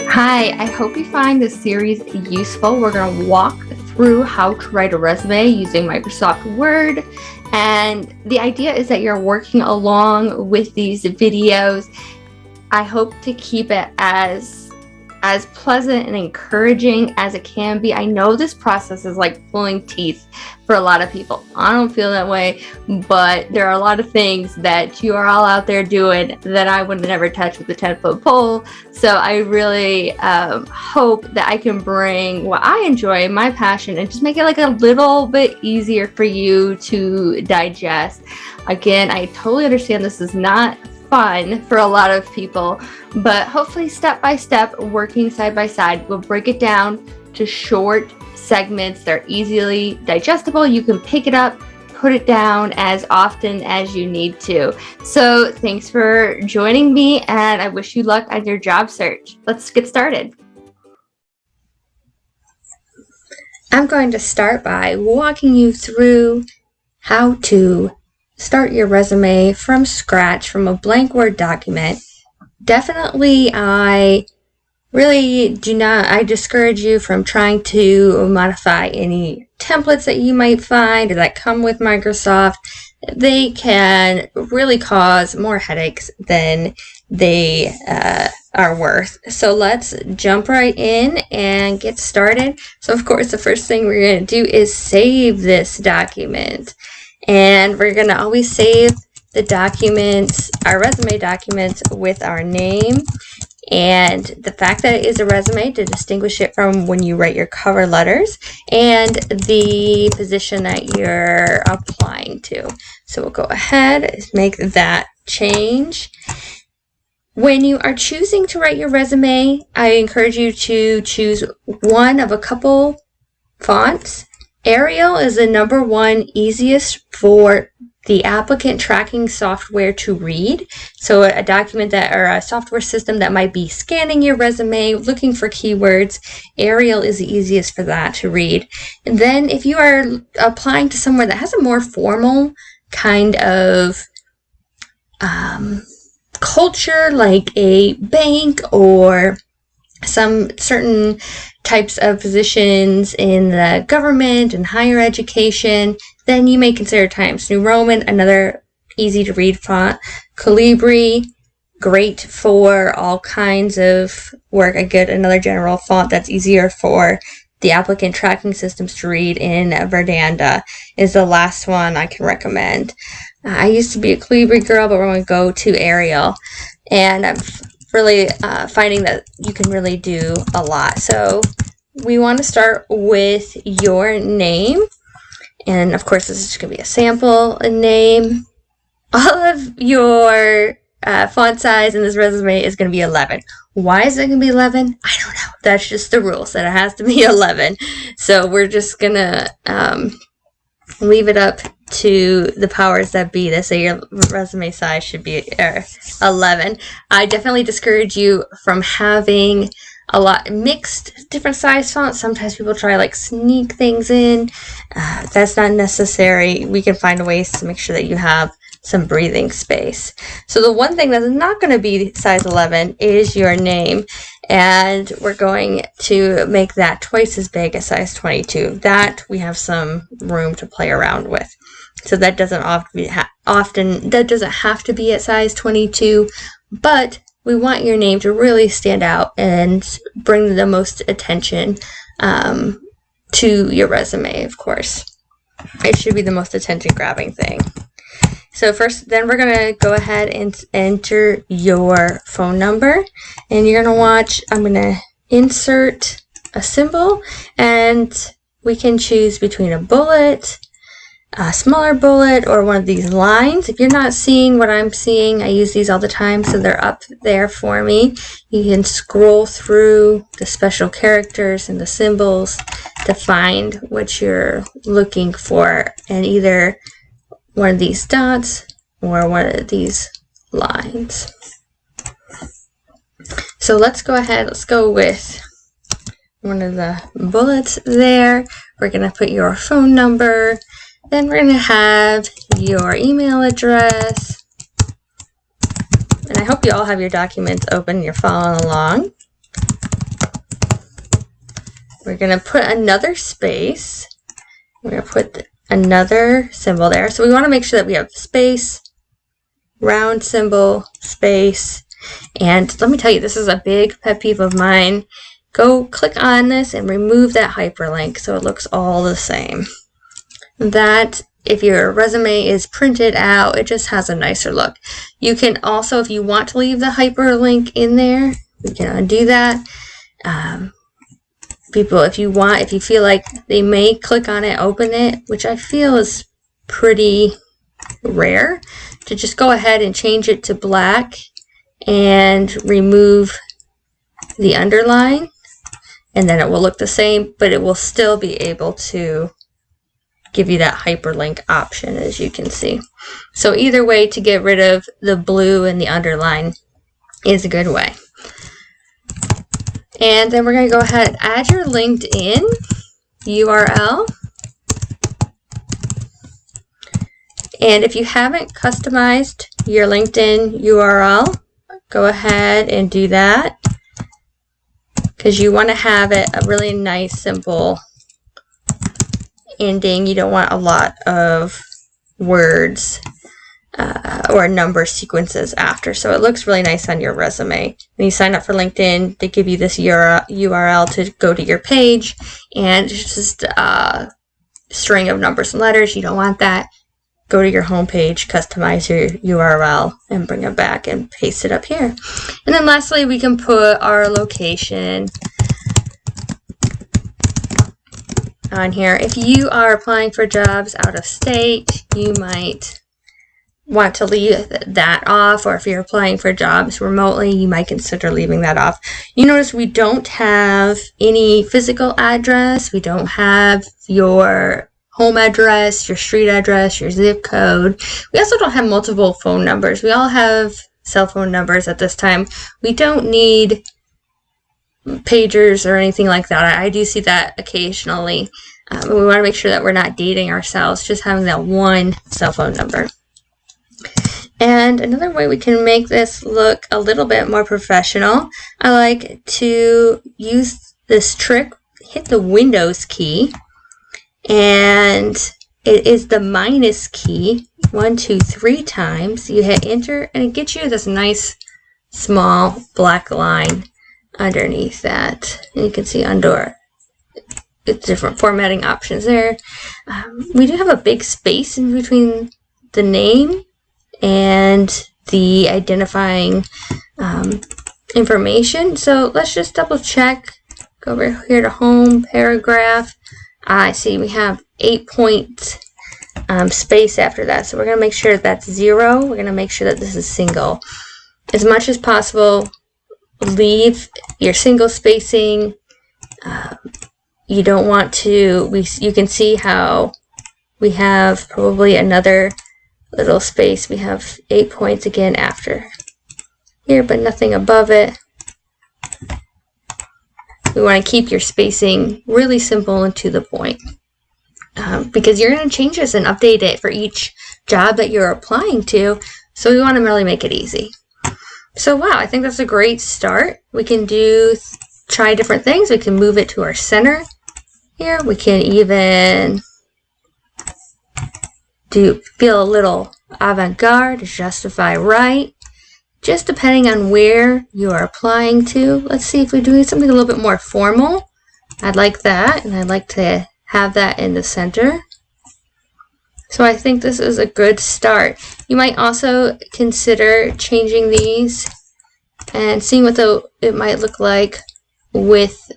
Hi, I hope you find this series useful. We're going to walk through how to write a resume using Microsoft Word. And the idea is that you're working along with these videos. I hope to keep it as pleasant and encouraging as it can be. I know this process is like pulling teeth for a lot of people. I don't feel that way, but there are a lot of things that you are all out there doing that I would never touch with a 10-foot pole. So I really hope that I can bring what I enjoy, my passion, and just make it like a little bit easier for you to digest. Again, I totally understand this is not fun for a lot of people, but hopefully step by step, working side by side, we'll break it down to short segments. They're easily digestible. You can pick it up, put it down as often as you need to. So thanks for joining me, and I wish you luck on your job search. Let's get started. I'm going to start by walking you through how to start your resume from scratch from a blank Word document. Definitely, I discourage you from trying to modify any templates that you might find or that come with Microsoft. They can really cause more headaches than they are worth. So let's jump right in and get started. So of course, the first thing we're going to do is save this document. And we're going to always save the documents, our resume documents, with our name and the fact that it is a resume to distinguish it from when you write your cover letters and the position that you're applying to. So we'll go ahead and make that change. When you are choosing to write your resume, I encourage you to choose one of a couple fonts. Arial is the number one easiest for the applicant tracking software to read. So a document that or a software system that might be scanning your resume, looking for keywords, Arial is the easiest for that to read. And then if you are applying to somewhere that has a more formal kind of culture, like a bank or some certain types of positions in the government and higher education, then you may consider Times New Roman, another easy to read font. Calibri, great for all kinds of work. Another general font that's easier for the applicant tracking systems to read in Verdanda is the last one I can recommend. I used to be a Calibri girl, but we're going to go to Arial. And I'm really finding that you can really do a lot. So we want to start with your name. And of course, this is just going to be a sample name. All of your font size in this resume is going to be 11. Why is it going to be 11? I don't know. That's just the rules that it has to be 11. So we're just going to leave it up to the powers that be that say your resume size should be 11. I definitely discourage you from having a lot mixed different size fonts. Sometimes people try like sneak things in. That's not necessary. We can find ways to make sure that you have some breathing space. So the one thing that's not going to be size 11 is your name. And we're going to make that twice as big as size 22. That we have some room to play around with. So that doesn't doesn't have to be at size 22, but we want your name to really stand out and bring the most attention to your resume, of course. It should be the most attention-grabbing thing. So then we're going to go ahead and enter your phone number. And you're going to watch, I'm going to insert a symbol, and we can choose between a bullet, a smaller bullet, or one of these lines. If you're not seeing what I'm seeing, I use these all the time, so they're up there for me. You can scroll through the special characters and the symbols to find what you're looking for, and either one of these dots or one of these lines. So let's go with one of the bullets there. We're going to put your phone number. Then we're going to have your email address. And I hope you all have your documents open, you're following along. we're going to put another space. We're going to put another symbol there. So we want to make sure that we have space, round symbol, space. And let me tell you, this is a big pet peeve of mine. Go click on this and remove that hyperlink so it looks all the same. That, if your resume is printed out, it just has a nicer look. You can also, if you want to leave the hyperlink in there, you can undo that. People, if you feel like they may click on it, open it, which I feel is pretty rare, to just go ahead and change it to black and remove the underline, and then it will look the same, but it will still be able to give you that hyperlink option, as you can see. So either way, to get rid of the blue and the underline is a good way. And then we're going to go ahead and add your LinkedIn URL. And if you haven't customized your LinkedIn URL, go ahead and do that, because you want to have it a really nice, simple ending. You don't want a lot of words or number sequences after, so it looks really nice on your resume. When you sign up for LinkedIn, they give you this URL to go to your page, and it's just a string of numbers and letters. You don't want that. Go to your home page, customize your URL, and bring it back and paste it up here. And then lastly, we can put our location on here. If you are applying for jobs out of state, you might want to leave that off, or if you're applying for jobs remotely, you might consider leaving that off. You notice we don't have any physical address. We don't have your home address, your street address, your zip code. We also don't have multiple phone numbers. We all have cell phone numbers at this time. We don't need pagers or anything like that. I do see that occasionally. We want to make sure that we're not dating ourselves, just having that one cell phone number. And another way we can make this look a little bit more professional, I like to use this trick. Hit the Windows key, and it is the minus key 1, 2, 3 times. You hit enter, and it gets you this nice small black line underneath that. And you can see under it's different formatting options there. We do have a big space in between the name and the identifying information. So let's just double check. Go over here to home, paragraph. I see we have 8-point space after that. So we're going to make sure that's 0. We're going to make sure that this is single. As much as possible, leave your single spacing. You don't want to, you can see how we have probably another little space. We have 8 points again after here, but nothing above it. We want to keep your spacing really simple and to the point, because you're going to change this and update it for each job that you're applying to. So we want to really make it easy. So wow, I think that's a great start. We can try different things. We can move it to our center here. We can even feel a little avant-garde, justify right, just depending on where you are applying to. Let's see if we're doing something a little bit more formal. I'd like that, and I'd like to have that in the center. So I think this is a good start. You might also consider changing these and seeing what it might look like with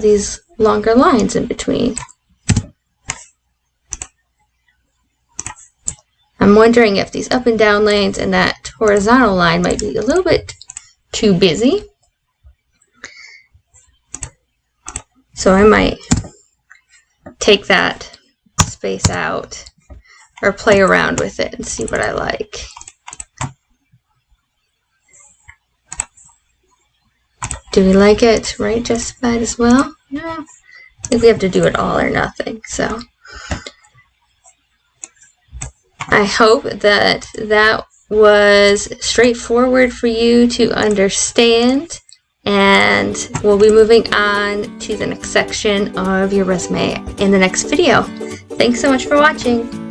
these longer lines in between. I'm wondering if these up and down lanes and that horizontal line might be a little bit too busy. So I might take that space out or play around with it and see what I like. Do we like it right justified as well? No. I think we have to do it all or nothing. So I hope that was straightforward for you to understand and we'll be moving on to the next section of your resume in the next video. Thanks so much for watching.